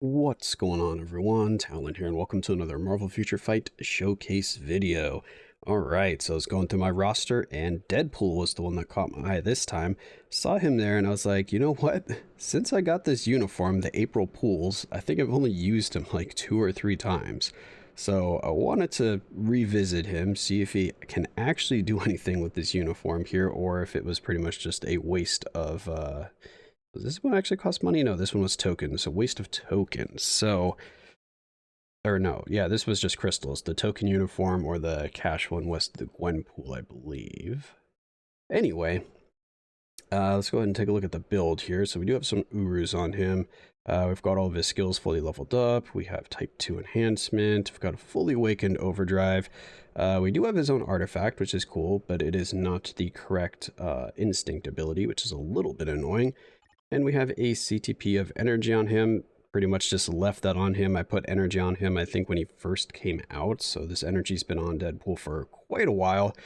What's going on, everyone? Talen here, and welcome to another Marvel Future Fight Showcase video. Alright, so I was going through my roster, and Deadpool was the one that caught my eye this time. Saw him there, and I was like, you know what? Since I got this uniform, the April Pools, I think I've only used him like 2 or 3 times. So I wanted to revisit him, see if he can actually do anything with this uniform here, or if it was pretty much just a waste of, does this one actually cost money? No, this one was tokens, a waste of tokens. So, or no, yeah, this was just crystals. The token uniform or the cash one was the Gwenpool, I believe. Anyway, let's go ahead and take a look at the build here. So we do have some Urus on him. We've got all of his skills fully leveled up. We have type 2 enhancement. We've got a fully awakened overdrive. We do have his own artifact, which is cool, but it is not the correct instinct ability, which is a little bit annoying. And we have a CTP of energy on him. Pretty much just left that on him. I put energy on him, I think, when he first came out. So this energy's been on Deadpool for quite a while.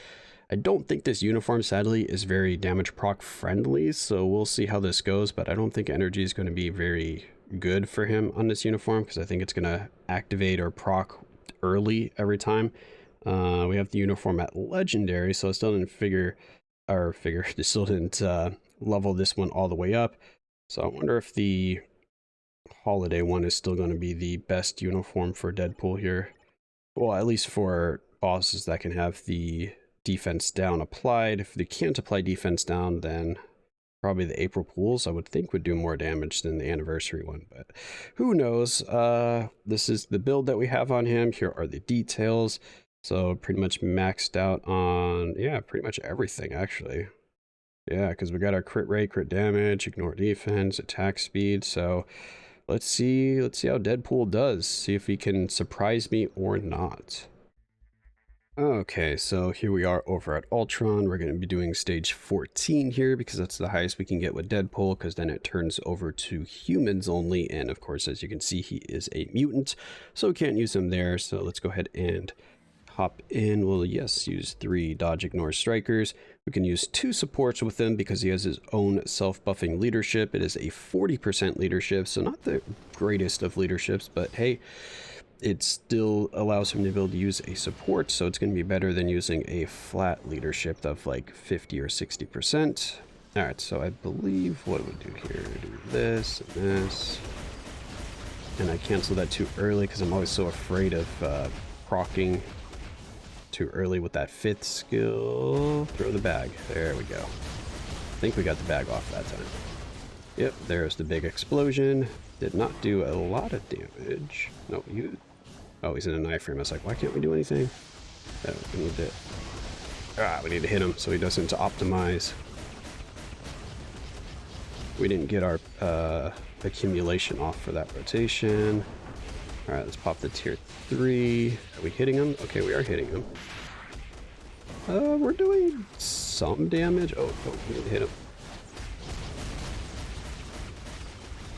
I don't think this uniform, sadly, is very damage proc friendly. So we'll see how this goes. But I don't think energy is going to be very good for him on this uniform, because I think it's going to activate or proc early every time. We have the uniform at legendary, so I still didn't still didn't level this one all the way up. So I wonder if the holiday one is still going to be the best uniform for Deadpool here. Well, at least for bosses that can have the defense down applied. If they can't apply defense down, then probably the April Pools, I would think, would do more damage than the anniversary one, but who knows? This is the build that we have on him. Here are the details. So pretty much maxed out on, yeah, pretty much everything, actually. Yeah, because we got our crit rate, crit damage, ignore defense, attack speed. So let's see how Deadpool does. See if he can surprise me or not. Okay, so here we are over at Ultron. We're going to be doing stage 14 here because that's the highest we can get with Deadpool, because then it turns over to humans only. And of course, as you can see, he is a mutant, so we can't use him there. So let's go ahead and hop in. We'll, yes, use 3 dodge ignore strikers. We can use 2 supports with him because he has his own self-buffing leadership. It is a 40% leadership, so not the greatest of leaderships, but hey, it still allows him to be able to use a support, so it's going to be better than using a flat leadership of like 50 or 60%. All right, so I believe what we do here, do this and this, and I cancel that too early because I'm always so afraid of proccing too early with that 5th skill. Throw the bag. There we go. I think we got the bag off that time. Yep, there's the big explosion. Did not do a lot of damage. No, you... Oh, he's in an iframe. I was like, why can't we do anything? Oh, we need to... we need to hit him so he doesn't optimize. We didn't get our accumulation off for that rotation. Alright, let's pop the tier 3. Are we hitting him? Okay, we are hitting him. We're doing some damage. Oh, we need to hit him.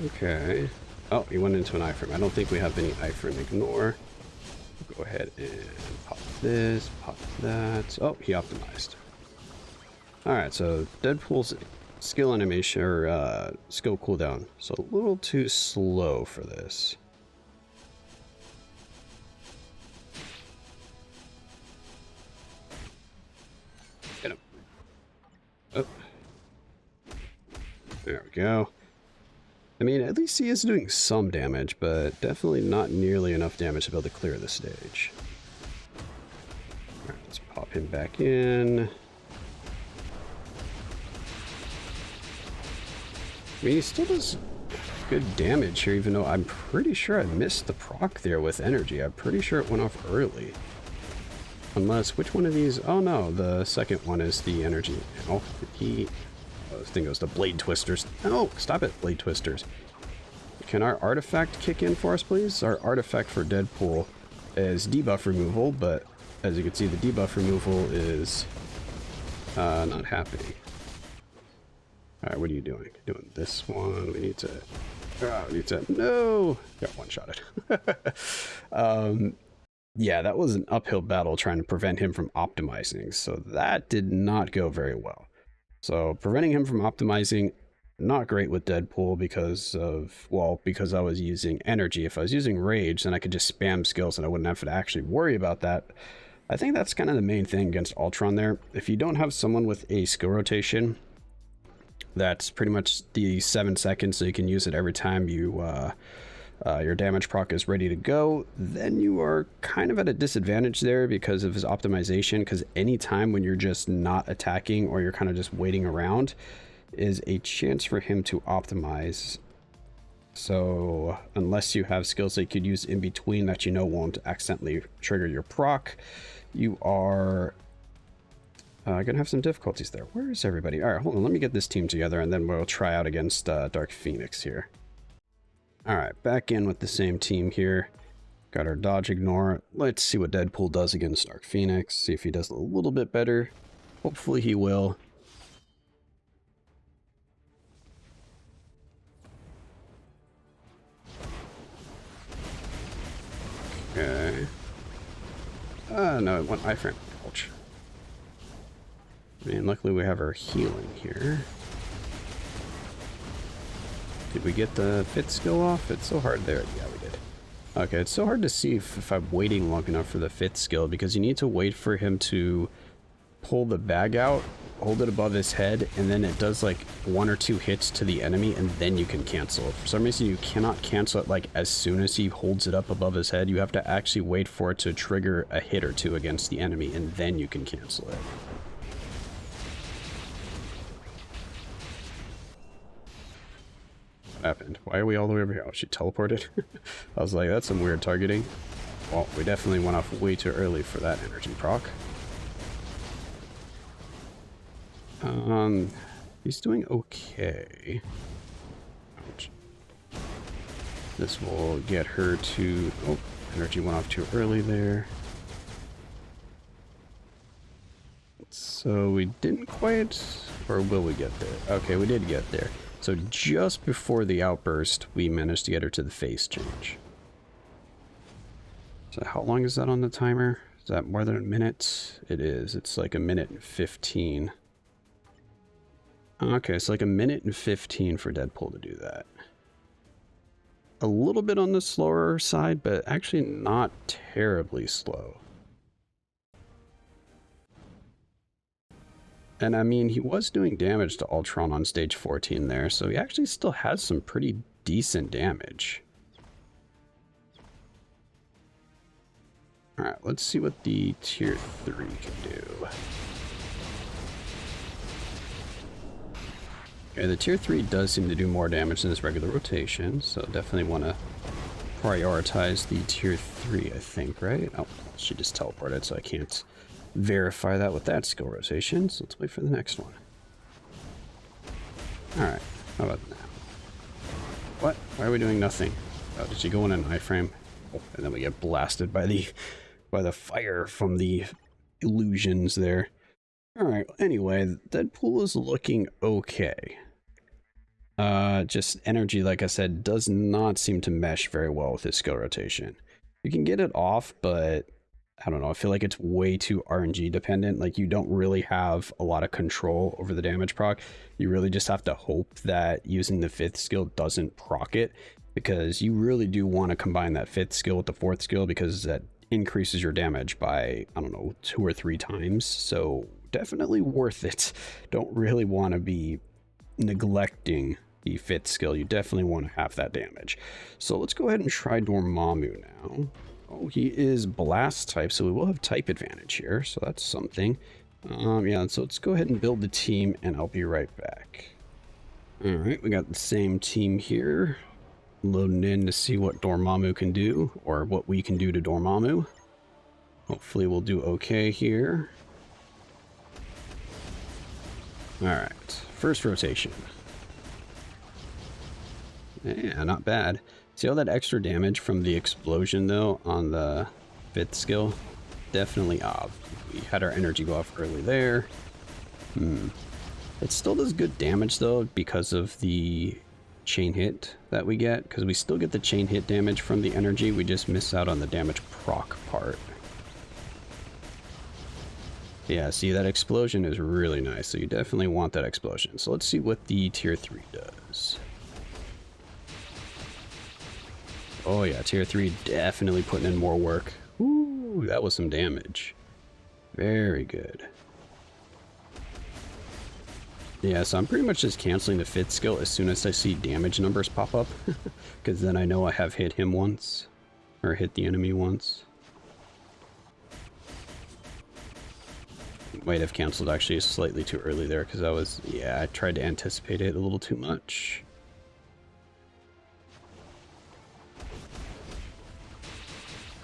Okay. Oh, he went into an iframe. I don't think we have any iframe ignore. We'll go ahead and pop this, pop that. Oh, he optimized. Alright, so Deadpool's skill animation, or skill cooldown. So a little too slow for this. Get him. Oh. There we go. I mean, at least he is doing some damage, but definitely not nearly enough damage to be able to clear the stage. Alright, let's pop him back in. I mean, he still does good damage here, even though I'm pretty sure I missed the proc there with energy. I'm pretty sure it went off early. Unless, which one of these? Oh no, the second one is the energy. Oh, this thing goes to blade twisters. No, stop it, blade twisters. Can our artifact kick in for us, please? Our artifact for Deadpool is debuff removal, but as you can see, the debuff removal is not happening. All right, what are you doing? Doing this one. We need to. No, got one-shotted. Yeah, that was an uphill battle trying to prevent him from optimizing, so that did not go very well. So preventing him from optimizing not great with Deadpool because of, well, because I was using energy. If I was using rage, then I could just spam skills and I wouldn't have to actually worry about that. I think that's kind of the main thing against Ultron there. If you don't have someone with a skill rotation, that's pretty much the 7 seconds, so you can use it every time you your damage proc is ready to go, then you are kind of at a disadvantage there because of his optimization, because anytime when you're just not attacking or you're kind of just waiting around is a chance for him to optimize. So unless you have skills that you could use in between that you know won't accidentally trigger your proc, you are gonna have some difficulties there. Where is everybody? All right, hold on, let me get this team together and then we'll try out against Dark Phoenix here. All right, back in with the same team here. Got our dodge ignore. Let's see what Deadpool does against Dark Phoenix. See if he does a little bit better. Hopefully he will. Okay. No, it went iframe. Ouch. I mean, luckily we have our healing here. Did we get the fit skill off? It's so hard there. Yeah, we did. Okay, it's so hard to see if I'm waiting long enough for the fit skill, because you need to wait for him to pull the bag out, hold it above his head, and then it does like 1 or 2 hits to the enemy, and then you can cancel it. For some reason, you cannot cancel it like as soon as he holds it up above his head. You have to actually wait for it to trigger a hit or 2 against the enemy, and then you can cancel it. What happened? Why are we all the way over here? Oh, she teleported? I was like, that's some weird targeting. Well, we definitely went off way too early for that energy proc. He's doing okay. Ouch. This will get her to... Oh, energy went off too early there. So we didn't quite... Or will we get there? Okay, we did get there. So just before the outburst, we managed to get her to the face change. So how long is that on the timer? Is that more than a minute? It is. It's like 1:15. Okay, it's like 1:15 for Deadpool to do that. A little bit on the slower side, but actually not terribly slow. And I mean, he was doing damage to Ultron on stage 14 there, so he actually still has some pretty decent damage. Alright, let's see what the tier 3 can do. Okay, the tier 3 does seem to do more damage than his regular rotation, so definitely want to prioritize the tier 3, I think, right? Oh, she just teleported, so I can't verify that with that skill rotation, so let's wait for the next one. Alright, how about now? What? Why are we doing nothing? Oh, did she go in an iframe? Oh, and then we get blasted by the fire from the illusions there. Alright, anyway, Deadpool is looking okay. Just energy, like I said, does not seem to mesh very well with his skill rotation. You can get it off, but I don't know, I feel like it's way too RNG dependent. Like, you don't really have a lot of control over the damage proc. You really just have to hope that using the 5th skill doesn't proc it, because you really do want to combine that 5th skill with the 4th skill, because that increases your damage by, I don't know, 2 or 3 times. So definitely worth it. Don't really want to be neglecting the 5th skill. You definitely want to have that damage. So let's go ahead and try Dormammu now. Oh, he is blast type, so we will have type advantage here, so that's something. Yeah, so let's go ahead and build the team, and I'll be right back. Alright, we got the same team here. Loading in to see what Dormammu can do, or what we can do to Dormammu. Hopefully we'll do okay here. Alright, first rotation. Yeah, not bad. See all that extra damage from the explosion, though, on the 5th skill? Definitely off. We had our energy go off early there. It still does good damage, though, because of the chain hit that we get, because we still get the chain hit damage from the energy. We just miss out on the damage proc part. Yeah, see, that explosion is really nice, so you definitely want that explosion. So let's see what the tier 3 does. Oh yeah, tier 3 definitely putting in more work. Ooh, that was some damage. Very good. Yeah, so I'm pretty much just canceling the 5th skill as soon as I see damage numbers pop up. Because then I know I have hit him once. Or hit the enemy once. Might have canceled actually slightly too early there because I was... Yeah, I tried to anticipate it a little too much.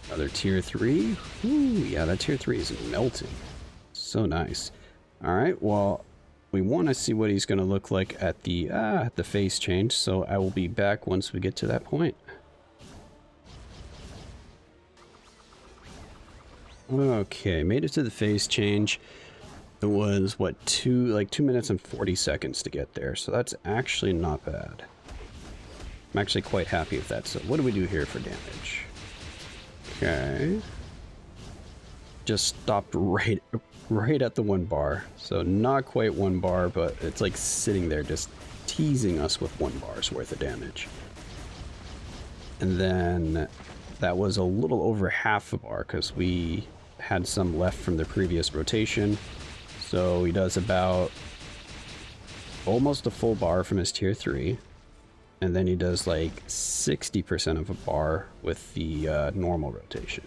Another tier 3. Ooh, yeah, that tier 3 is melting. So nice. Alright, well, we want to see what he's going to look like at the face change, so I will be back once we get to that point. Okay, made it to the phase change. It was, what, 2 minutes and 40 seconds to get there, so that's actually not bad. I'm actually quite happy with that. So what do we do here for damage? Okay. Just stopped right at the 1 bar. So not quite 1 bar, but it's like sitting there just teasing us with 1 bar's worth of damage. And then that was a little over half a bar because we had some left from the previous rotation. So he does about almost a full bar from his tier 3. And then he does like 60% of a bar with the normal rotation.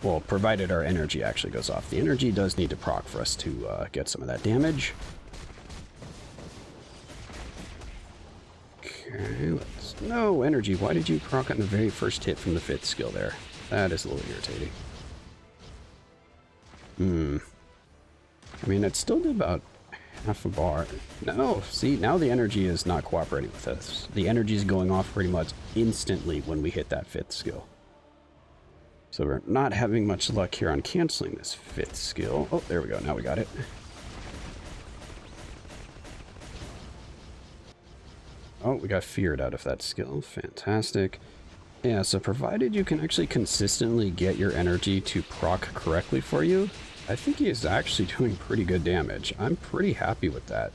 Well, provided our energy actually goes off. The energy does need to proc for us to get some of that damage. Okay, let's... No, energy. Why did you proc on the very first hit from the 5th skill there? That is a little irritating. I mean, it still did about half a bar. No, see, now the energy is not cooperating with us. The energy is going off pretty much instantly when we hit that 5th skill. So we're not having much luck here on canceling this 5th skill. Oh, there we go. Now we got it. Oh, we got feared out of that skill. Fantastic. Yeah, so provided you can actually consistently get your energy to proc correctly for you, I think he is actually doing pretty good damage. I'm pretty happy with that.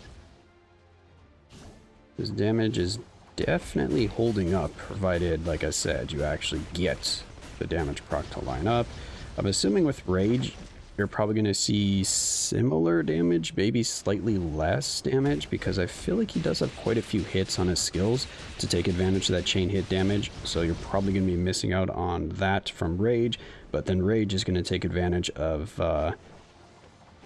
His damage is definitely holding up, provided, like I said, you actually get the damage proc to line up. I'm assuming with Rage, you're probably going to see similar damage, maybe slightly less damage, because I feel like he does have quite a few hits on his skills to take advantage of that chain hit damage, so you're probably going to be missing out on that from Rage, but then Rage is going to take advantage of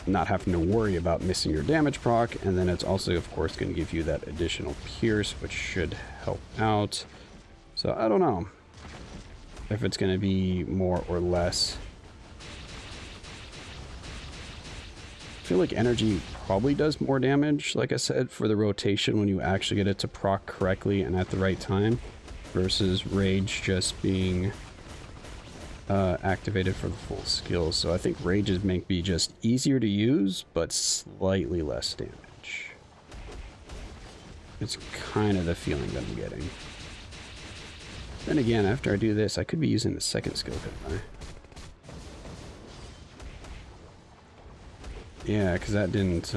not having to worry about missing your damage proc, and then it's also, of course, going to give you that additional Pierce, which should help out. So I don't know if it's going to be more or less. I feel like energy probably does more damage, like I said, for the rotation when you actually get it to proc correctly and at the right time, versus Rage just being activated for the full skill. So I think Rages may be just easier to use, but slightly less damage. It's kind of the feeling that I'm getting. Then again, after I do this, I could be using the 2nd skill, couldn't I? Yeah, because that didn't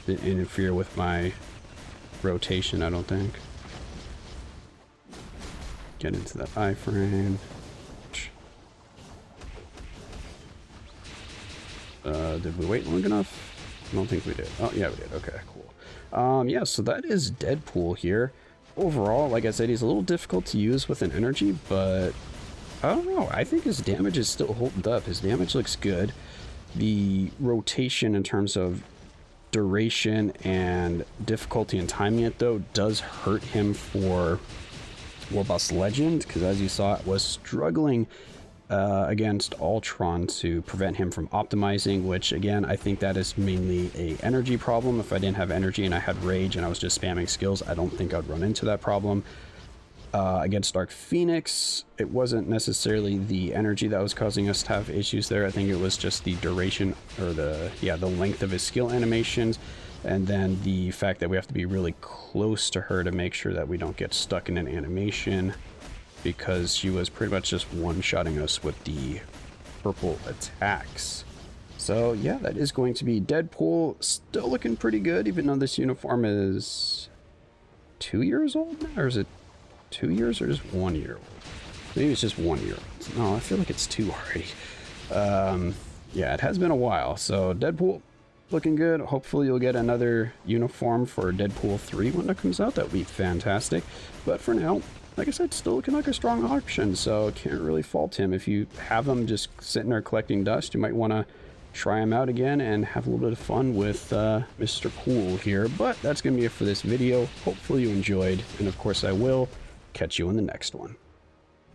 interfere with my rotation, I don't think. Get into that iframe. Did we wait long enough? I don't think we did. Oh, yeah, we did. Okay, cool. Yeah, so that is Deadpool here. Overall, like I said, he's a little difficult to use with an energy, but I don't know. I think his damage is still holding up. His damage looks good. The rotation in terms of duration and difficulty in timing it, though, does hurt him for Warboss Legend, because as you saw, it was struggling against Ultron to prevent him from optimizing, which again, I think that is mainly a energy problem. If I didn't have energy and I had Rage and I was just spamming skills, I don't think I'd run into that problem. Against Dark Phoenix, it wasn't necessarily the energy that was causing us to have issues there. I think it was just the duration, or the length of his skill animations, and then the fact that we have to be really close to her to make sure that we don't get stuck in an animation, because she was pretty much just one-shotting us with the purple attacks. So yeah, that is going to be Deadpool. Still looking pretty good, even though this uniform is 2 years old now? Or is it 2 years or just 1 year old? Maybe it's just 1 year old. No, I feel like it's 2 already. Yeah, it has been a while. So Deadpool looking good. Hopefully you'll get another uniform for Deadpool 3 when it comes out. That would be fantastic. But for now, like I said, still looking like a strong option. So can't really fault him. If you have him just sitting there collecting dust, you might want to try him out again and have a little bit of fun with Mr. Pool here. But that's going to be it for this video. Hopefully you enjoyed. And of course I will catch you in the next one.